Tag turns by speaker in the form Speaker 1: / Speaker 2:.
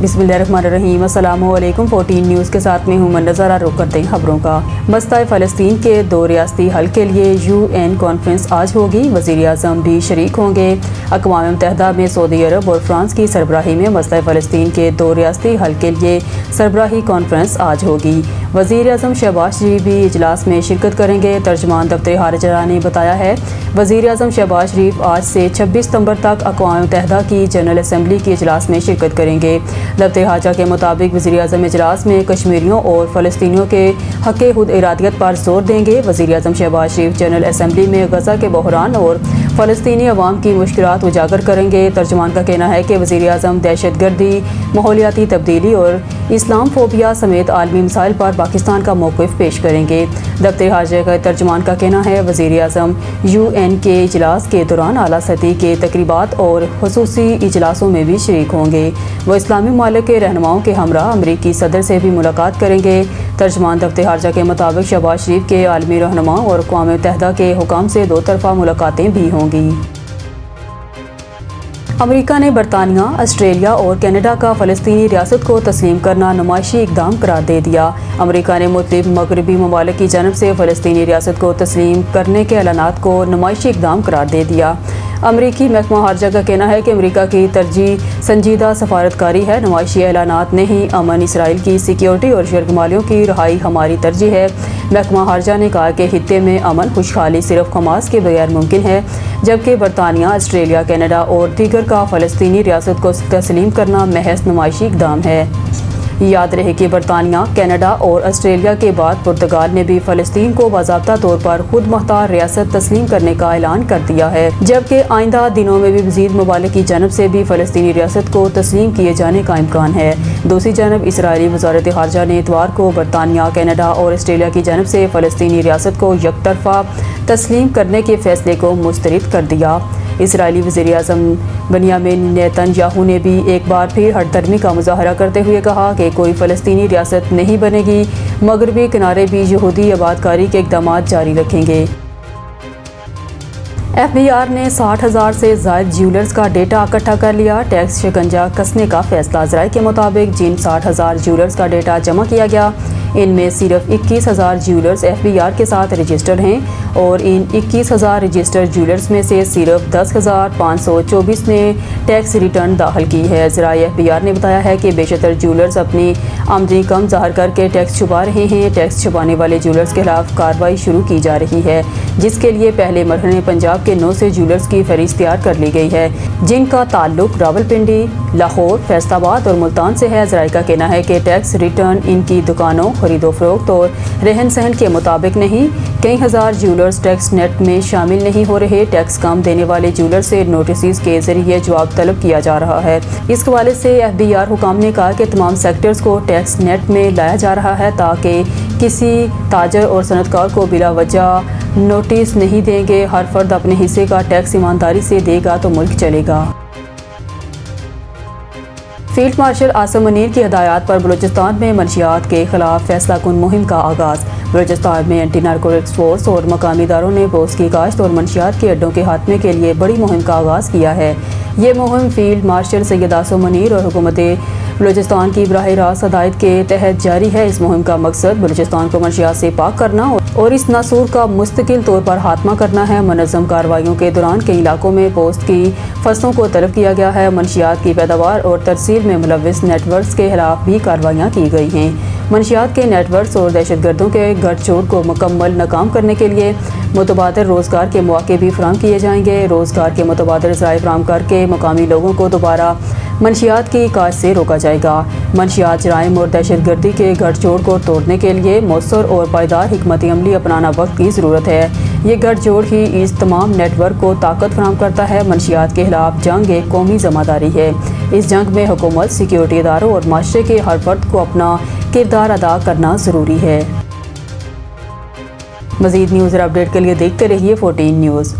Speaker 1: बिस्मिल्लाहिर्रहमानिर्रहीम। अस्सलामु अलैकुम। 14 न्यूज़ के साथ में हूँ नज़ारा। रुख करते हैं खबरों का। मसला फ़लस्तीन के 2 रियासती हल के लिए UN कॉन्फ्रेंस आज होगी। वज़ीर आज़म भी शरीक होंगे। अक़वाम मुत्तहिदा में सऊदी अरब और फ्रांस की सरबराही में मसला फ़लस्तीन के 2 रियासती हल के लिए सरबराही कॉन्फ्रेंस आज होगी। वज़ीर आज़म शहबाज शरीफ भी इजलास में शिरकत करेंगे। तर्जमान दफ्तर खारिजा ने बताया है, वज़ीर आज़म शहबाज शरीफ आज से 26 सितंबर तक अक़वाम मुत्तहिदा की जनरल असम्बली के इजलास में शिरकत करेंगे। दफ्तर खारिजा के मुताबिक वज़ीर आज़म इजलास में कश्मीरियों और फ़लस्तीनियों के हक़ खुद इरादियत पर जोर देंगे। वज़ीर आज़म शहबाज शरीफ जनरल असम्बली में गज़ा के बहरान और फ़लस्तीनी अवाम की मुश्किलात उजागर करेंगे। तर्जमान का कहना है कि वज़ीर आज़म दहशत गर्दी, माहौलियाती तब्दीली और इस्लाम फोबिया समेत आलमी मसाइल पर पाकिस्तान का मौक़िफ़ पेश करेंगे। दफ्तर खारिजा के तर्जमान का कहना है, वज़ीर आज़म UN के इजलास के दौरान आला सतही के तकरीबात और ख़ुसूसी इजलासों में भी शरीक होंगे। वो इस्लामी ममालिक के रहनुमाओं के हमरा अमरीकी सदर से भी मुलाकात करेंगे। तर्जमान दफ्तर खारिजा के मुताबिक शहबाज शरीफ के आलमी रहनुमाओं और अक़वाम मुत्तहिदा के हुकाम से 2 तरफ़ा मुलाकातें भी होंगी। अमेरिका ने बरतानिया, ऑस्ट्रेलिया और कनाडा का फ़लस्तीनी रियासत को तस्लीम करना नुमाइशी इक़दाम करार दे दिया। अमेरिका ने मुख्तलिफ मगरबी ममालिक की जानब से फ़लस्तीनी रियासत को तस्लीम करने के ऐलानात को नुमाइशी इक़दाम करार दे दिया। अमरीकी महकमा खारिजा का कहना है कि अमेरिका की तरजीह संजीदा सफारतकारी है। नुमाइशी ऐलानात नहीं, अमन, इसराइल की सिक्योरिटी और शरगमालियों की रहाई हमारी तरजीह है। महकमा खारिजा ने कहा कि खित्ते में अमन खुशहाली सिर्फ हमास के बगैर मुमकिन है, जबकि बरतानिया, ऑस्ट्रेलिया, कनाडा और दीगर का फ़लस्तीनी रियासत को तस्लीम करना महज नुमाइशी इक़दाम है। याद रहे कि बरतानिया, कनाडा और ऑस्ट्रेलिया के बाद पुर्तगाल ने भी फ़लस्तीन को बाज़ाब्ता तौर पर खुद मुख्तार रियासत तस्लीम करने का ऐलान कर दिया है, जबकि आइंदा दिनों में भी मज़ीद ममालिक की जानब से भी फ़लस्तीनी रियासत को तस्लीम किए जाने का इम्कान है। दूसरी जानब इसराइली वज़ारत खारिजा ने इतवार को बरतानिया, कनाडा और ऑस्ट्रेलिया की जानब से फ़लस्तीनी रियासत को यकतरफ़ा तस्लीम करने के फ़ैसले को मुस्तरद कर दिया। इसराइली वज़ीर आज़म बेंयामिन नेतन्याहू ने भी एक बार फिर हठधर्मी का मुज़ाहरा करते हुए कहा कि कोई फ़लस्तीनी रियासत नहीं बनेगी। मगरबी किनारे भी यहूदी आबादकारी के इक़दाम जारी रखेंगे। FBI ने 60,000 से ज़ायद ज्वेलर्स का डेटा इकट्ठा कर लिया। टैक्स शिकंजा कसने का फैसला। ज़राए के मुताबिक जिन 60,000 ज्वेलर्स का डेटा जमा किया गया, इनमें सिर्फ 21,000 ज्वेलर्स FBI के साथ रजिस्टर्ड हैं और इन 21,000 रजिस्टर्ड ज्वेलर्स में से सिर्फ 10,524 ने टैक्स रिटर्न दाखिल की है। ज़राए FBI ने बताया है कि बेशतर ज्वेलर्स अपनी आमदनी कम ज़ाहिर करके टैक्स छुपा रहे हैं। टैक्स छुपाने वाले ज्वेलर्स के खिलाफ कार्रवाई शुरू की जा रही है, जिसके लिए पहले मरहले में पंजाब के 9 से ज्वेलर्स की फहरिस्त तैयार कर ली गई है, जिनका ताल्लुक रावलपिंडी, लाहौर, फैसलाबाद और मुल्तान से है। ज़राए का कहना है कि टैक्स रिटर्न इनकी दुकानों, खरीदो फरोख्त और रहन सहन के मुताबिक नहीं। कई हज़ार ज्वेलर्स टैक्स नेट में शामिल नहीं हो रहे। टैक्स कम देने वाले ज्वेलर्स से नोटिस के जरिए जवाब तलब किया जा रहा है। इस हवाले से FBI हुकाम ने कहा कि तमाम सेक्टर्स को टैक्स नेट में लाया जा रहा है ताकि किसी ताजर और सनतकार को बिला वजह नोटिस नहीं देंगे। हर फर्द अपने हिस्से का टैक्स ईमानदारी से देगा तो मुल्क चलेगा। फील्ड मार्शल आसिम मुनीर की हिदायत पर बलूचिस्तान में मनशियात के खिलाफ फैसला कुन मुहिम का आगाज़। बलूचिस्तान में एंटी नारकोटिक्स फोर्स और मकामी इदारों ने पोस्त की काश्त और मनशियात के अड्डों के खात्मे के लिए बड़ी मुहिम का आगाज़ किया है। ये मुहिम फील्ड मार्शल सैयद आसिम मुनीर और हुकूमत बलूचिस्तान की बराह रास्त हदायत के तहत जारी है। इस मुहिम का मकसद बलूचिस्तान को मनशियात से पाक करना और इस नासूर का मुस्तकिल तौर पर खात्मा करना है। मुनज़्ज़म कार्रवाइयों के दौरान कई इलाकों में पोस्त की फसलों को तलब किया गया है। मनशियात की पैदावार और तरसील में मुलव्विस नेटवर्क्स के खिलाफ भी कार्रवाइयाँ की गई हैं। मनशियात के नेटवर्क्स और दहशतगर्दों के गठजोड़ को मुकम्मल नाकाम करने के लिए मुतबादिल रोज़गार के मौके भी फराहम किए जाएंगे। रोज़गार के मुतबादिल ज़राए फराहम करके मकामी लोगों को दोबारा मनशियात की काश्त से रोका जाएगा। मनशियात जराइम और दहशतगर्दी के गठजोड़ को तोड़ने के लिए मौसर और पायदार हिकमत अमली अपनाना वक्त की ज़रूरत है। ये गठजोड़ ही इस तमाम नेटवर्क को ताकत फराहम करता है। मनशियात के खिलाफ जंग एक कौमी ज़िम्मेदारी है। इस जंग में हुकूमत, सिक्योरिटी इदारों और माशरे के हर फर्द को अपना किरदार अदा करना ज़रूरी है। मज़ीद न्यूज़ और अपडेट के लिए देखते रहिए 14 न्यूज़।